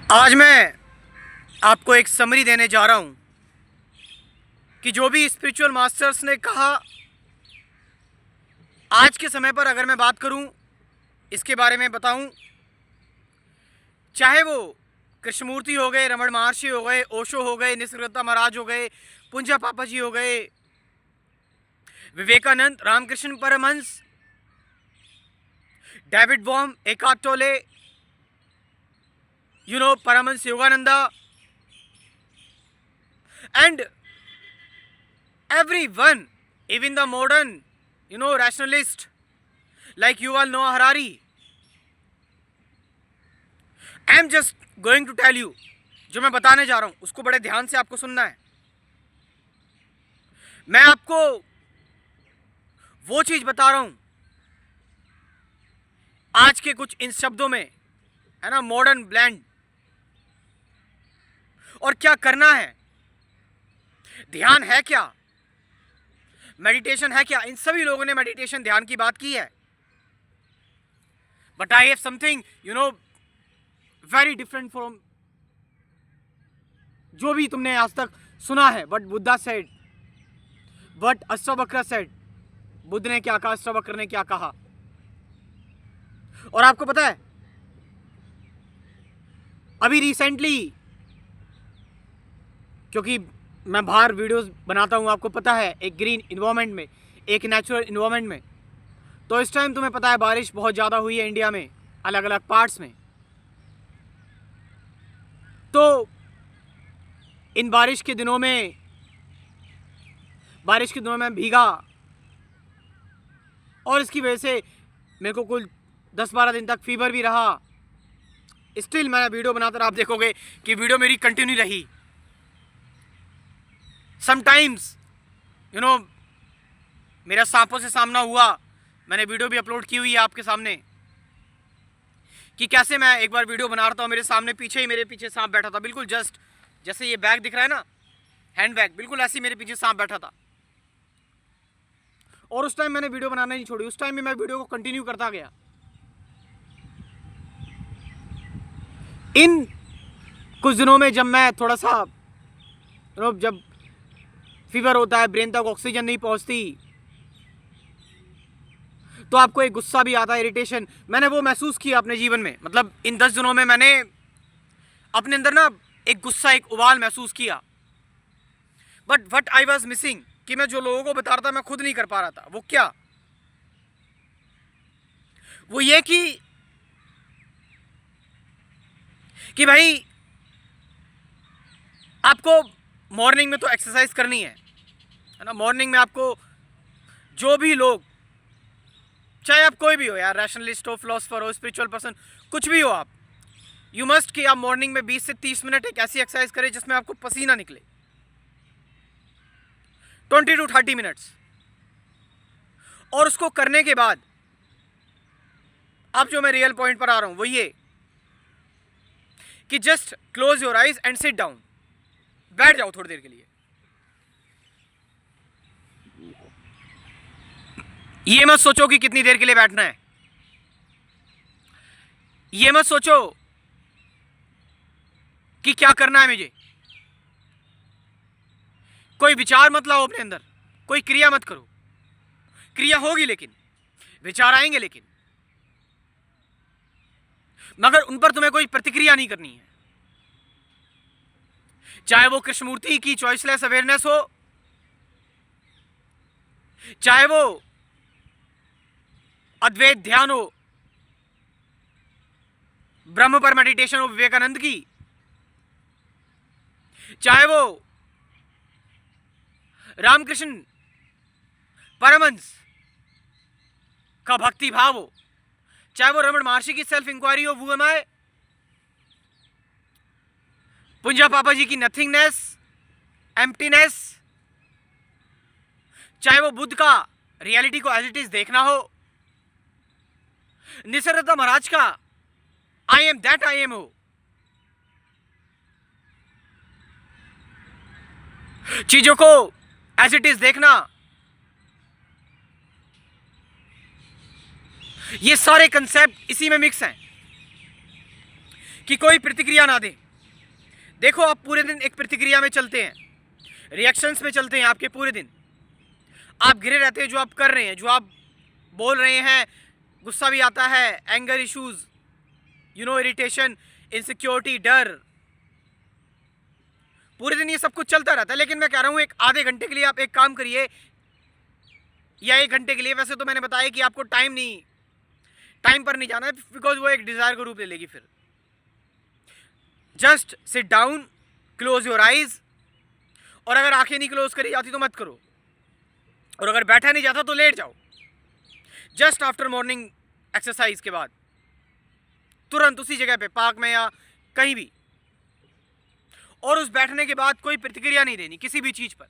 आज मैं आपको एक समरी देने जा रहा हूं कि जो भी स्पिरिचुअल मास्टर्स ने कहा, आज के समय पर अगर मैं बात करूं, इसके बारे में बताऊं, चाहे वो कृष्णमूर्ति हो गए, रमण महर्षि हो गए, ओशो हो गए, निसर्गदत्ता महाराज हो गए, पुंजा पापा जी हो गए, Vivekananda, Ramakrishna Paramahamsa, David Bohm, Eckhart Tolle, Paramahansa Yogananda, and everyone, even the modern rationalist like Yuval Noah Harari. I am just going to tell you, जो मैं बताने जा रहा हूं उसको बड़े ध्यान से आपको सुनना है। मैं आपको वो चीज बता रहा हूं आज के कुछ इन शब्दों में, है ना, मॉडर्न ब्लेंड, और क्या करना है, ध्यान है क्या, मेडिटेशन है क्या। इन सभी लोगों ने मेडिटेशन, ध्यान की बात की है, but I have something very different from जो भी तुमने आज तक सुना है। But Buddha said, but Ashtavakra said, Buddha ने क्या कहा, अष्टावक्र ने क्या कहा। और आपको पता है, अभी रिसेंटली, क्योंकि मैं बाहर वीडियोस बनाता हूं, आपको पता है, एक ग्रीन इन्वायरमेंट में, एक नेचुरल इन्वायरमेंट में, तो इस टाइम तुम्हें पता है बारिश बहुत ज़्यादा हुई है इंडिया में, अलग अलग पार्ट्स में। तो इन बारिश के दिनों में भीगा, और इसकी वजह से मेरे को कुल 10-12 दिन तक फीवर भी रहा। स्टिल मैं वीडियो बनाता रहा, आप देखोगे कि वीडियो मेरी कंटिन्यू रही। समटाइम्स मेरा सांपों से सामना हुआ, मैंने वीडियो भी अपलोड की हुई है आपके सामने, कि कैसे मैं एक बार वीडियो बना रहा था, मेरे सामने मेरे पीछे सांप बैठा था, बिल्कुल जस्ट जैसे ये बैग दिख रहा है ना, हैंड बैग, बिल्कुल ऐसे ही मेरे पीछे सांप बैठा था। और उस टाइम मैंने वीडियो बनाना नहीं छोड़ी, उस टाइम भी मैं वीडियो को कंटिन्यू करता गया। इन कुछ दिनों में जब मैं थोड़ा सा जब फीवर होता है, ब्रेन तक ऑक्सीजन नहीं पहुंचती, तो आपको एक गुस्सा भी आता है, इरिटेशन। मैंने वो महसूस किया अपने जीवन में, मतलब इन 10 दिनों में मैंने अपने अंदर ना एक गुस्सा, एक उबाल महसूस किया। But what I was missing, कि मैं जो लोगों को बता रहा था मैं खुद नहीं कर पा रहा था। वो क्या? वो ये कि भाई आपको मॉर्निंग में तो एक्सरसाइज करनी है ना। मॉर्निंग में आपको जो भी लोग, चाहे आप कोई भी हो यार, रैशनलिस्ट हो, फिलोसफर हो, स्पिरिचुअल पर्सन, कुछ भी हो आप, यू मस्ट कि आप मॉर्निंग में 20 से 30 मिनट एक ऐसी एक्सरसाइज करें जिसमें आपको पसीना निकले, 20 to 30 मिनट्स। और उसको करने के बाद अब जो मैं रियल पॉइंट पर आ रहा हूं वो ये कि just close your eyes and sit down, बैठ जाओ थोड़ी देर के लिए। ये मत सोचो कि कितनी देर के लिए बैठना है, ये मत सोचो कि क्या करना है मुझे, कोई विचार मत लाओ अपने अंदर, कोई क्रिया मत करो। क्रिया होगी लेकिन, विचार आएंगे लेकिन, मगर उन पर तुम्हें कोई प्रतिक्रिया नहीं करनी है। चाहे वो कृष्णमूर्ति की चॉइसलेस अवेयरनेस हो, चाहे वो अद्वैत ध्यान हो, ब्रह्म पर मेडिटेशन हो विवेकानंद की, चाहे वो रामकृष्ण परमहंस का भक्ति भाव हो, चाहे वो रमण महर्षि की सेल्फ इंक्वायरी हो, वो एम आई, पुंजा पापा जी की नथिंगनेस, एम्प्टीनेस, चाहे वो बुद्ध का रियलिटी को एज इट इज देखना हो, निसर्गदत्ता महाराज का I am that I am हो, चीजों को एज इट इज देखना, ये सारे कंसेप्ट इसी में मिक्स हैं कि कोई प्रतिक्रिया ना दे। देखो आप पूरे दिन एक प्रतिक्रिया में चलते हैं, रिएक्शंस में चलते हैं आपके पूरे दिन, आप घिरे रहते हैं जो आप कर रहे हैं, जो आप बोल रहे हैं, गुस्सा भी आता है, एंगर इश्यूज, इरिटेशन, इनसिक्योरिटी, डर, पूरे दिन ये सब कुछ चलता रहता है। लेकिन मैं कह रहा हूं एक आधे घंटे के लिए आप एक काम करिए, या 1 घंटे के लिए, वैसे तो मैंने बताया कि आपको टाइम पर नहीं जाना है, बिकॉज वो एक डिजायर को रूप ले लेगी। फिर just sit down, close your eyes, और अगर आंखें नहीं क्लोज करी जाती तो मत करो, और अगर बैठा नहीं जाता तो लेट जाओ। जस्ट आफ्टर मॉर्निंग एक्सरसाइज के बाद तुरंत उसी जगह पे, पार्क में या कहीं भी, और उस बैठने के बाद कोई प्रतिक्रिया नहीं देनी किसी भी चीज पर।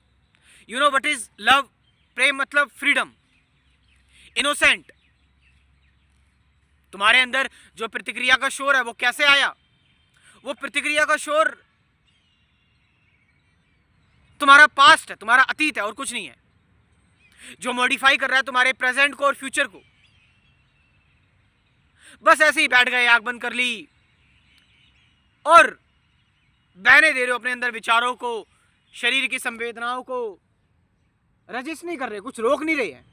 You know what is love? प्रेम मतलब फ्रीडम, इनोसेंट। तुम्हारे अंदर जो प्रतिक्रिया का शोर है वो कैसे आया? वो प्रतिक्रिया का शोर तुम्हारा पास्ट है, तुम्हारा अतीत है, और कुछ नहीं है, जो मॉडिफाई कर रहा है तुम्हारे प्रेजेंट को और फ्यूचर को। बस ऐसे ही बैठ गए, आंख बंद कर ली और बहने दे रहे हो अपने अंदर विचारों को, शरीर की संवेदनाओं को रजिस्ट नहीं कर रहे, कुछ रोक नहीं रहे हैं।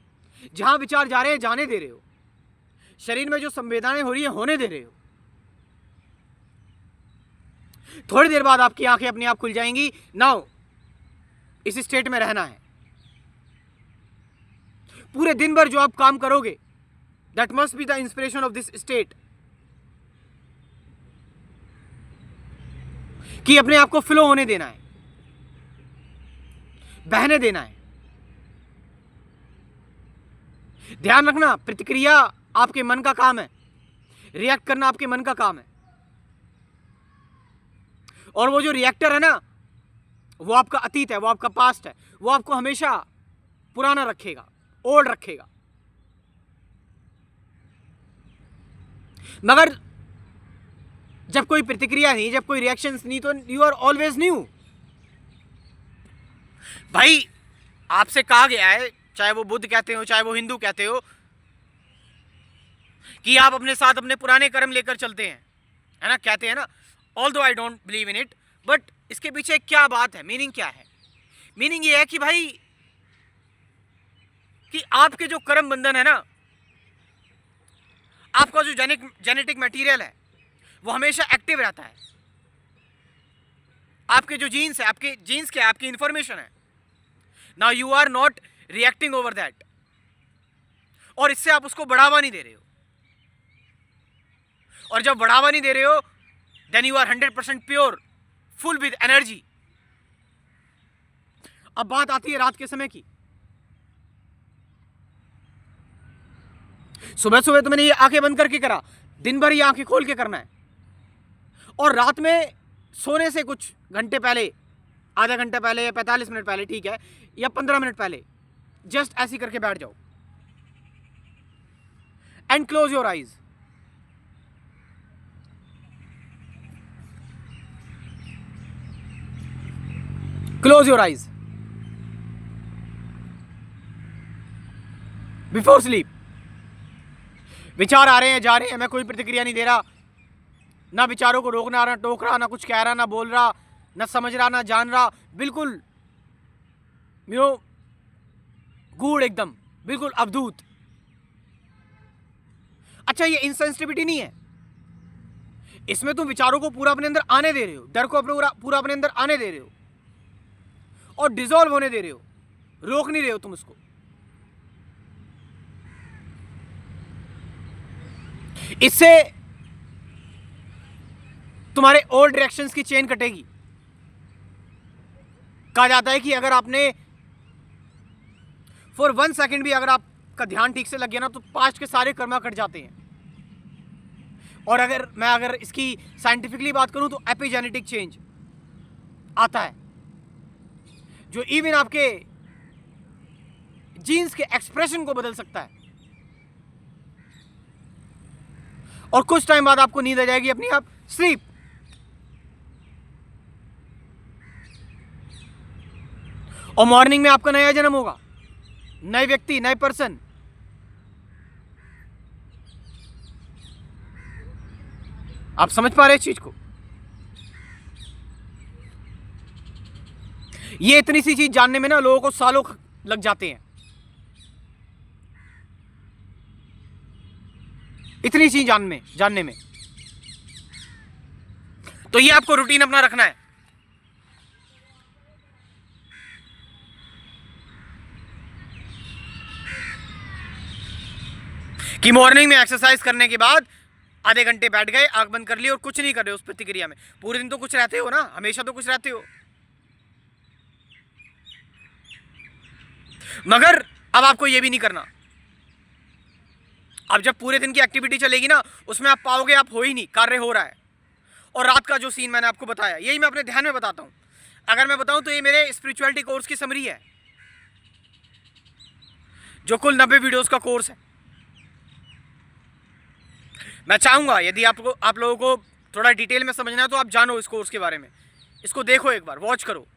जहां विचार जा रहे हैं जाने दे रहे हो, शरीर में जो संवेदनाएं हो रही है होने दे रहे हो। थोड़ी देर बाद आपकी आंखें अपने आप खुल जाएंगी। नाउ इस स्टेट में रहना है पूरे दिन भर। जो आप काम करोगे, that must be the inspiration of this state, कि अपने आप को फ्लो होने देना है, बहने देना है। ध्यान रखना, प्रतिक्रिया आपके मन का काम है, रिएक्ट करना आपके मन का काम है, और वो जो रिएक्टर है ना, वो आपका अतीत है, वो आपका पास्ट है, वो आपको हमेशा पुराना रखेगा, ओल्ड रखेगा। मगर जब कोई प्रतिक्रिया नहीं, जब कोई रिएक्शंस नहीं, तो यू आर ऑलवेज न्यू। भाई आपसे कहा गया है, चाहे वो बुद्ध कहते हो, चाहे वो हिंदू कहते हो, कि आप अपने साथ अपने पुराने कर्म लेकर चलते हैं, है ना, कहते हैं ना। Although I don't believe in it, but इसके पीछे क्या बात है, मीनिंग क्या है? मीनिंग ये है कि भाई, कि आपके जो कर्म बंधन है ना, आपका जो जेनेटिक मटेरियल है, वो हमेशा एक्टिव रहता है। आपके जो जीन्स है, आपके जीन्स क्या है, आपकी इंफॉर्मेशन है। Now you are not reacting over that, और इससे आप उसको बढ़ावा नहीं दे रहे हो। और जब बढ़ावा नहीं दे रहे हो, then you are 100% pure, full with energy. अब बात आती है रात के समय की। सुबह सुबह तो मैंने ये आंखें बंद करके करा, दिन भर ये आंखें खोल के करना है। और रात में सोने से कुछ घंटे पहले, आधा घंटा पहले या 45 मिनट पहले, ठीक है, या 15 मिनट पहले, जस्ट ऐसी करके बैठ जाओ and close your eyes. Close your eyes before sleep. विचार आ रहे हैं, जा रहे हैं, मैं कोई प्रतिक्रिया नहीं दे रहा, ना विचारों को रोकना, ना टोक रहा, ना कुछ कह रहा, ना बोल रहा, ना समझ रहा, ना जान रहा, बिल्कुल गूढ़, एकदम बिल्कुल अवधूत। अच्छा, ये इनसेंसिटिविटी नहीं है, इसमें तुम विचारों को पूरा अपने अंदर आने दे रहे हो, डर को पूरा अपने अंदर आने दे रहे हो और डिसॉल्व होने दे रहे हो, रोक नहीं रहे हो तुम उसको। इससे तुम्हारे ओल्ड रिएक्शंस की चेन कटेगी। कहा जाता है कि अगर आपने फॉर 1 सेकेंड भी अगर आपका ध्यान ठीक से लग गया ना, तो पास्ट के सारे कर्मा कट जाते हैं। और अगर इसकी साइंटिफिकली बात करूं तो एपिजेनेटिक चेंज आता है, जो इवन आपके जीन्स के एक्सप्रेशन को बदल सकता है। और कुछ टाइम बाद आपको नींद आ जाएगी अपनी आप, स्लीप। और मॉर्निंग में आपका नया जन्म होगा, नए व्यक्ति, नए पर्सन। आप समझ पा रहे हैं इस चीज को? ये इतनी सी चीज जानने में ना लोगों को सालों लग जाते हैं, इतनी सी जानने में। तो ये आपको रूटीन अपना रखना है कि मॉर्निंग में एक्सरसाइज करने के बाद आधे घंटे बैठ गए, आंख बंद कर ली और कुछ नहीं कर रहे उस प्रतिक्रिया में। पूरे दिन तो कुछ रहते हो ना, हमेशा तो कुछ रहते हो, मगर अब आपको यह भी नहीं करना। अब जब पूरे दिन की एक्टिविटी चलेगी ना, उसमें आप पाओगे आप हो ही नहीं, कार्य हो रहा है। और रात का जो सीन मैंने आपको बताया, यही मैं अपने ध्यान में बताता हूं। अगर मैं बताऊं तो ये मेरे स्पिरिचुअलिटी कोर्स की समरी है, जो कुल 90 वीडियोस का कोर्स है। मैं चाहूंगा यदि आप लोगों को थोड़ा डिटेल में समझना है तो आप जानो इस कोर्स के बारे में, इसको देखो, एक बार वॉच करो।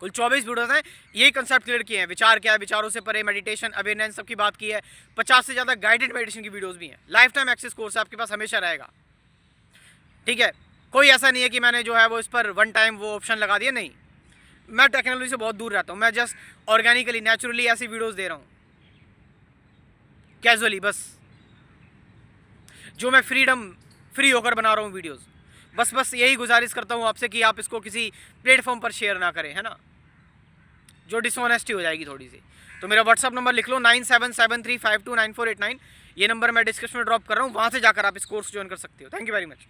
कुल 24 वीडियोस हैं, यही कंसेप्ट क्लियर किए हैं। विचार क्या है, विचारों से परे, मेडिटेशन, अवेयरनेस, सबकी बात की है। 50 से ज़्यादा गाइडेड मेडिटेशन की वीडियोस भी हैं। लाइफ टाइम एक्सेस कोर्स आपके पास हमेशा रहेगा, ठीक है। कोई ऐसा नहीं है कि मैंने जो है वो इस पर वन टाइम वो ऑप्शन लगा दिया, नहीं। मैं टेक्नोलॉजी से बहुत दूर रहता हूँ, मैं जस्ट ऑर्गेनिकली, नेचुरली ऐसी वीडियोस दे रहा हूँ, कैजुअली, बस जो मैं फ्री होकर बना रहा हूँ वीडियोस। बस यही गुजारिश करता हूँ आपसे कि आप इसको किसी प्लेटफॉर्म पर शेयर ना करें, है ना, जो डिसऑनेस्टी हो जाएगी थोड़ी सी। तो मेरा व्हाट्सअप नंबर लिख लो, 9773529489। ये नंबर मैं डिस्क्रिप्शन में ड्रॉप कर रहा हूँ, वहाँ से जाकर आप इस कोर्स ज्वाइन कर सकते हो। Thank you very much.